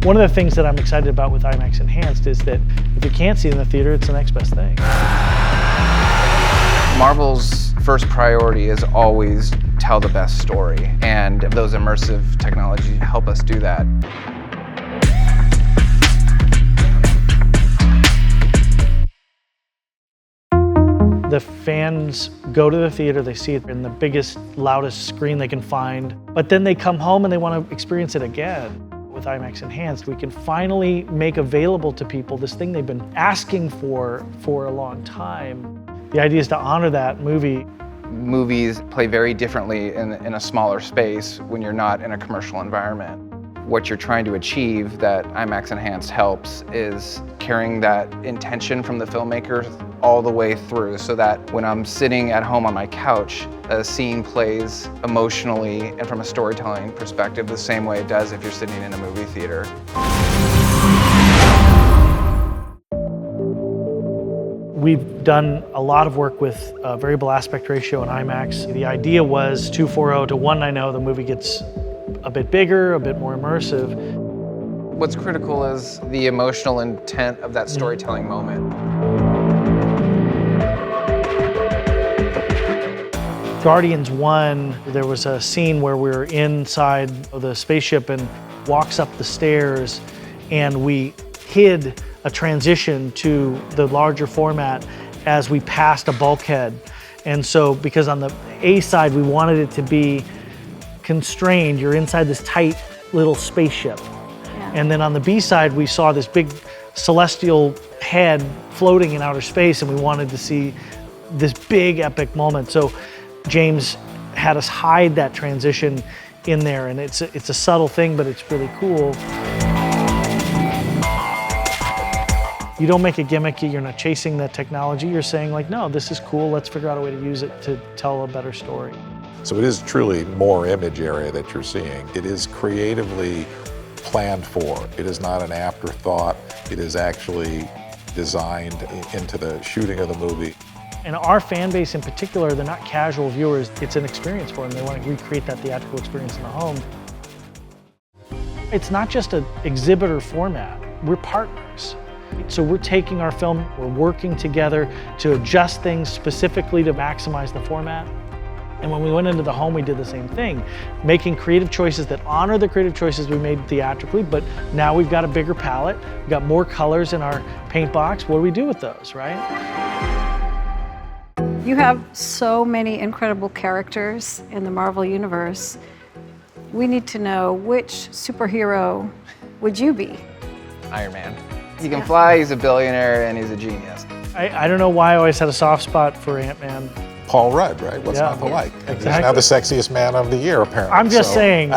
One of the things that I'm excited about with IMAX Enhanced is that if you can't see it in the theater, it's the next best thing. Marvel's first priority is always tell the best story, and those immersive technologies help us do that. The fans go to the theater, they see it in the biggest, loudest screen they can find, but then they come home and they want to experience it again. With IMAX Enhanced, we can finally make available to people this thing they've been asking for a long time. The idea is to honor that movie. Movies play very differently in a smaller space when you're not in a commercial environment. What you're trying to achieve that IMAX Enhanced helps is carrying that intention from the filmmaker all the way through, so that when I'm sitting at home on my couch, a scene plays emotionally and from a storytelling perspective the same way it does if you're sitting in a movie theater. We've done a lot of work with variable aspect ratio in IMAX. The idea was 240 to 190, the movie gets a bit bigger, a bit more immersive. What's critical is the emotional intent of that storytelling moment. Guardians 1, there was a scene where we were inside the spaceship and walks up the stairs, and we hid a transition to the larger format as we passed a bulkhead. And so, because on the A side, we wanted it to be constrained, you're inside this tight little spaceship. Yeah. And then on the B side, we saw this big celestial head floating in outer space, and we wanted to see this big epic moment. So James had us hide that transition in there, and it's a subtle thing, but it's really cool. You don't make it gimmicky, you're not chasing the technology, you're saying like, no, this is cool, let's figure out a way to use it to tell a better story. So it is truly more image area that you're seeing. It is creatively planned for. It is not an afterthought. It is actually designed into the shooting of the movie. And our fan base in particular, they're not casual viewers. It's an experience for them. They want to recreate that theatrical experience in the home. It's not just an exhibitor format. We're partners. So we're taking our film, we're working together to adjust things specifically to maximize the format. And when we went into the home, we did the same thing, making creative choices that honor the creative choices we made theatrically, but now we've got a bigger palette, we've got more colors in our paint box. What do we do with those, right? You have so many incredible characters in the Marvel Universe. We need to know, which superhero would you be? Iron Man. He can fly, he's a billionaire, and he's a genius. I don't know why I always had a soft spot for Ant-Man. Paul Rudd, right? What's not to like? Exactly. He's now the sexiest man of the year, apparently. I'm just saying.